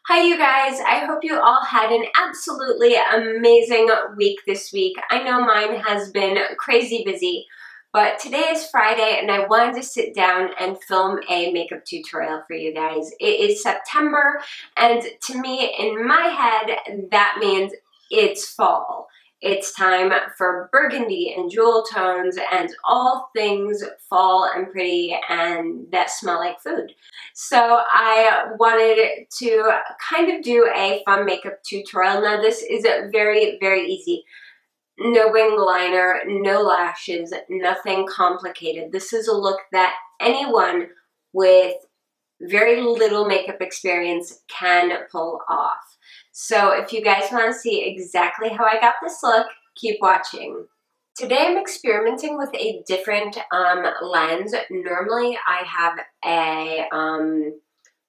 Hi you guys, I hope you all had an absolutely amazing week this week. I know mine has been crazy busy, but today is Friday and I wanted to sit down and film a makeup tutorial for you guys. It is September and to me, in my head, that means it's fall. It's time for burgundy and jewel tones and all things fall and pretty and that smell like food. So I wanted to kind of do a fun makeup tutorial. Now this is very, very easy. No wing liner, no lashes, nothing complicated. This is a look that anyone with very little makeup experience can pull off. So if you guys want to see exactly how I got this look, keep watching. Today I'm experimenting with a different lens. Normally I have a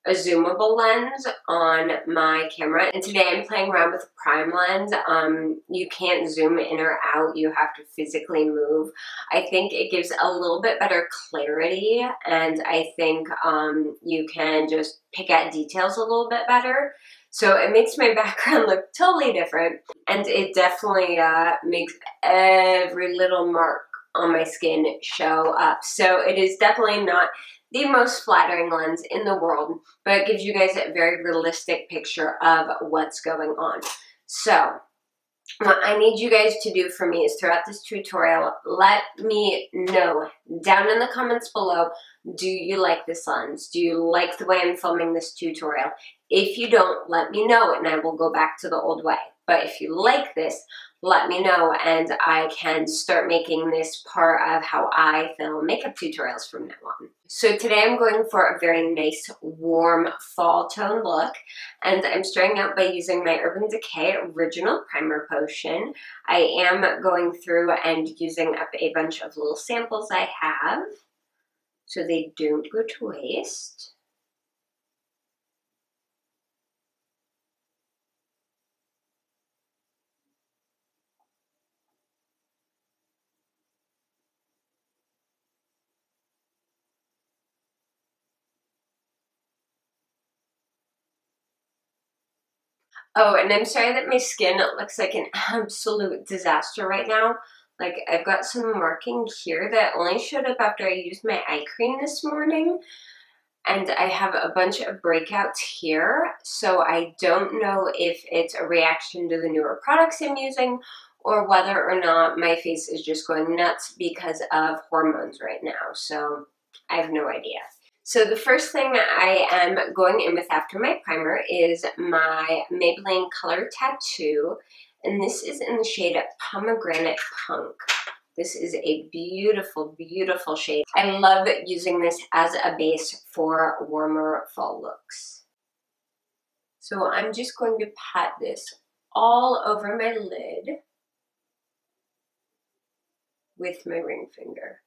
zoomable lens on my camera, and today I'm playing around with a prime lens. You can't zoom in or out, you have to physically move. I think it gives a little bit better clarity, and I think you can just pick at details a little bit better. So it makes my background look totally different, and it definitely makes every little mark on my skin show up. So it is definitely not the most flattering lens in the world, but it gives you guys a very realistic picture of what's going on. So what I need you guys to do for me is throughout this tutorial, let me know down in the comments below, do you like this lens? Do you like the way I'm filming this tutorial? If you don't, let me know and I will go back to the old way. But if you like this, let me know and I can start making this part of how I film makeup tutorials from now on. So today I'm going for a very nice warm fall tone look, and I'm starting out by using my Urban Decay Original Primer Potion. I am going through and using up a bunch of little samples I have so they don't go to waste. Oh, and I'm sorry that my skin looks like an absolute disaster right now. Like, I've got some marking here that only showed up after I used my eye cream this morning. And I have a bunch of breakouts here, so I don't know if it's a reaction to the newer products I'm using or whether or not my face is just going nuts because of hormones right now. So I have no idea. So the first thing I am going in with after my primer is my Maybelline Color Tattoo, and this is in the shade Pomegranate Punk. This is a beautiful, beautiful shade. I love using this as a base for warmer fall looks. So I'm just going to pat this all over my lid with my ring finger.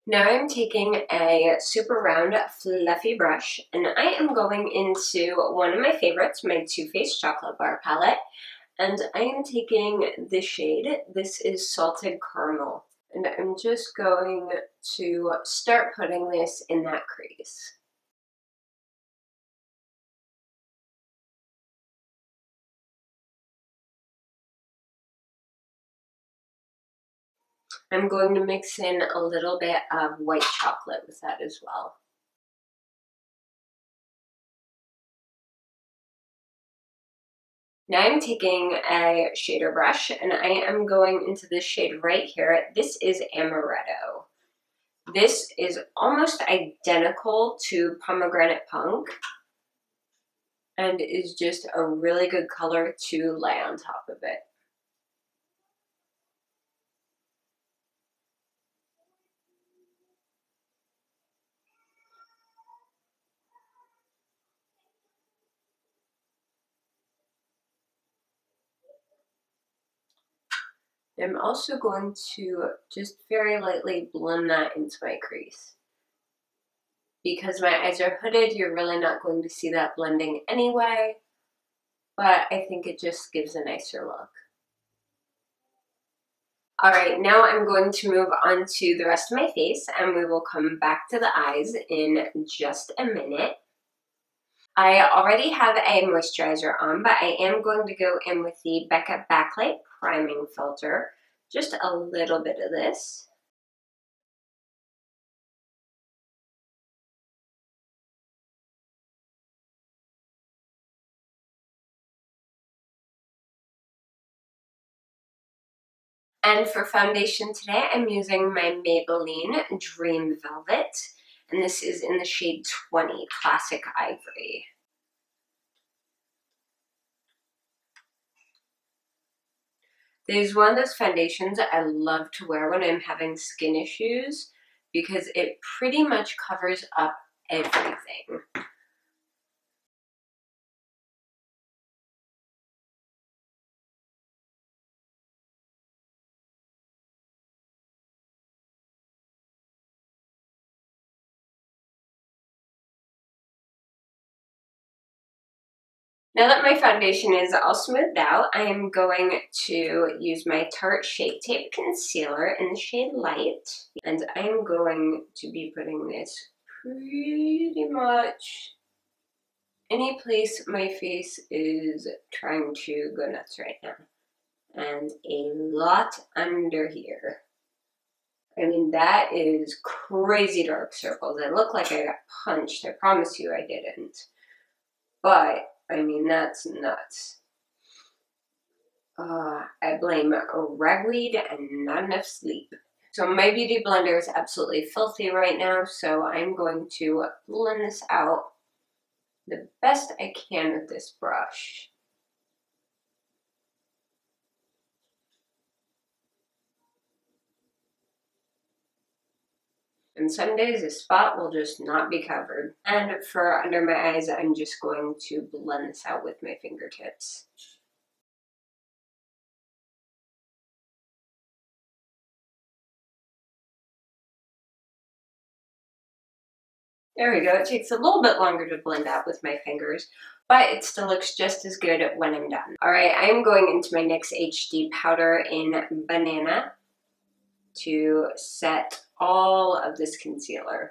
Now I'm taking a super round fluffy brush and I am going into one of my favorites, my Too Faced Chocolate Bar palette, and I am taking this shade. This is Salted Caramel, and I'm just going to start putting this in that crease. I'm going to mix in a little bit of white chocolate with that as well. Now I'm taking a shader brush and I am going into this shade right here. This is Amaretto. This is almost identical to Pomegranate Punk and is just a really good color to lay on top of it. I'm also going to just very lightly blend that into my crease. Because my eyes are hooded, you're really not going to see that blending anyway, but I think it just gives a nicer look. Alright, now I'm going to move on to the rest of my face, and we will come back to the eyes in just a minute. I already have a moisturizer on, but I am going to go in with the Becca Backlight Priming Filter. Just a little bit of this. And for foundation today, I'm using my Maybelline Dream Velvet, and this is in the shade 20, Classic Ivory. This is one of those foundations I love to wear when I'm having skin issues because it pretty much covers up everything. Now that my foundation is all smoothed out, I am going to use my Tarte Shape Tape Concealer in the shade Light. And I am going to be putting this pretty much any place my face is trying to go nuts right now. And a lot under here. I mean, that is crazy dark circles. I look like I got punched. I promise you I didn't. But I mean, that's nuts. I blame ragweed and not enough sleep. So my beauty blender is absolutely filthy right now, so I'm going to blend this out the best I can with this brush. And some days this spot will just not be covered. And for under my eyes, I'm just going to blend this out with my fingertips. There we go. It takes a little bit longer to blend out with my fingers, but it still looks just as good when I'm done. Alright, I'm going into my NYX HD powder in Banana to set all of this concealer.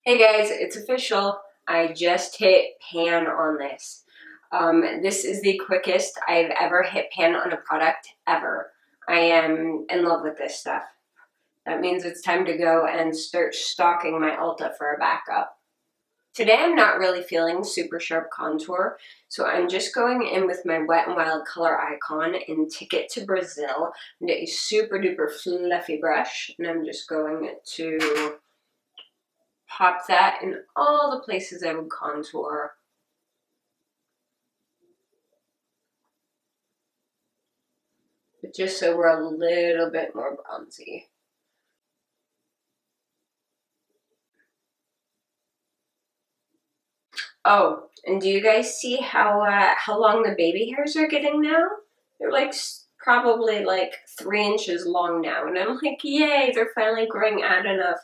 Hey guys, it's official. I just hit pan on this. This is the quickest I've ever hit pan on a product ever. I am in love with this stuff. That means it's time to go and start stalking my Ulta for a backup. Today I'm not really feeling super sharp contour, so I'm just going in with my Wet n Wild Color Icon in Ticket to Brazil. And a super duper fluffy brush, and I'm just going to pop that in all the places I would contour. But just so we're a little bit more bronzy. Oh, and do you guys see how long the baby hairs are getting now? They're like probably like 3 inches long now, and I'm like, yay, they're finally growing out enough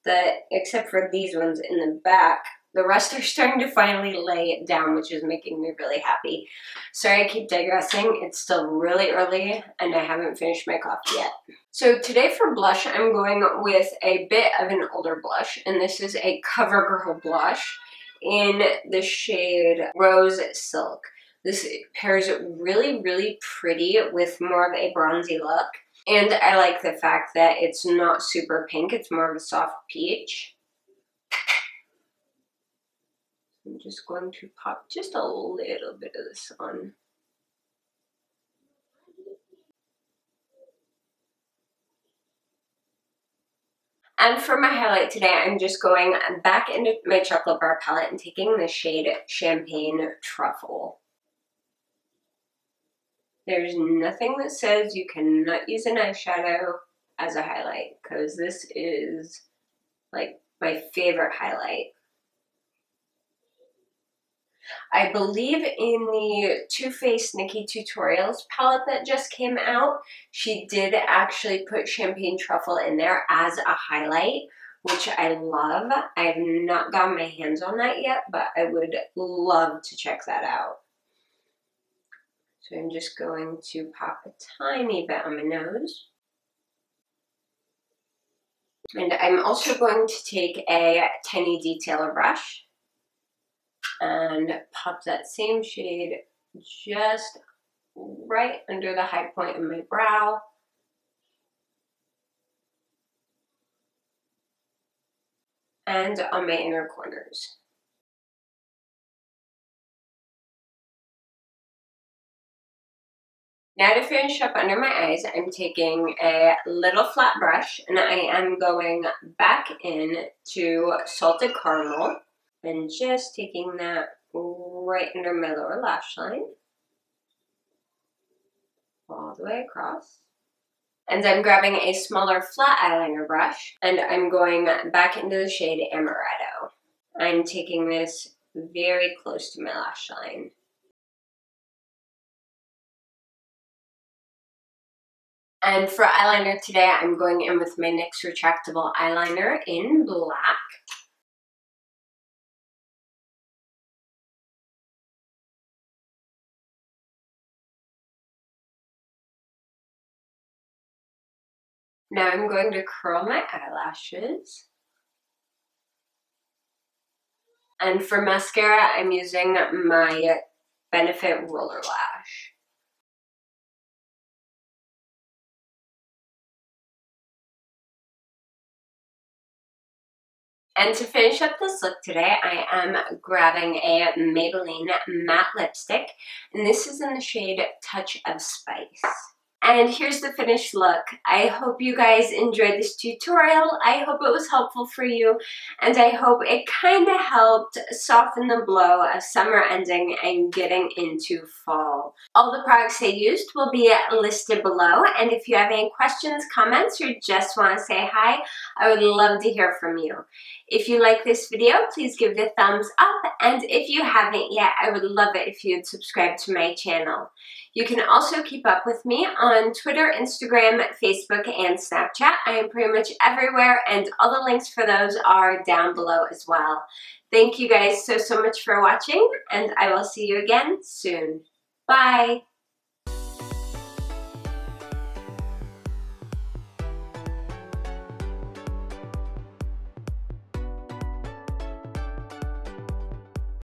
that, except for these ones in the back, the rest are starting to finally lay it down, which is making me really happy. Sorry I keep digressing, it's still really early and I haven't finished my coffee yet. So today for blush, I'm going with a bit of an older blush, and this is a CoverGirl blush in the shade Rose Silk. This pairs really, really pretty with more of a bronzy look. And I like the fact that it's not super pink, it's more of a soft peach. I'm just going to pop just a little bit of this on. And for my highlight today, I'm just going back into my Chocolate Bar palette and taking the shade Champagne Truffle. There's nothing that says you cannot use an eyeshadow as a highlight, because this is like my favorite highlight. I believe in the Too Faced Nikki Tutorials palette that just came out, she did actually put Champagne Truffle in there as a highlight, which I love. I have not gotten my hands on that yet, but I would love to check that out. So I'm just going to pop a tiny bit on my nose. And I'm also going to take a tiny detailer brush and pop that same shade just right under the high point of my brow. And on my inner corners. Now to finish up under my eyes, I'm taking a little flat brush and I am going back in to Salted Caramel and just taking that right under my lower lash line, all the way across. And I'm grabbing a smaller flat eyeliner brush and I'm going back into the shade Amaretto. I'm taking this very close to my lash line. And for eyeliner today, I'm going in with my NYX Retractable Eyeliner in black. Now I'm going to curl my eyelashes. And for mascara, I'm using my Benefit Roller Lash. And to finish up this look today, I am grabbing a Maybelline matte lipstick, and this is in the shade Touch of Spice. And here's the finished look. I hope you guys enjoyed this tutorial. I hope it was helpful for you, and I hope it kind of helped soften the blow of summer ending and getting into fall. All the products I used will be listed below, and if you have any questions, comments, or just want to say hi, I would love to hear from you. If you like this video, please give it a thumbs up, and if you haven't yet, I would love it if you'd subscribe to my channel. You can also keep up with me on Twitter, Instagram, Facebook, and Snapchat. I am pretty much everywhere, and all the links for those are down below as well. Thank you guys so much for watching, and I will see you again soon. Bye!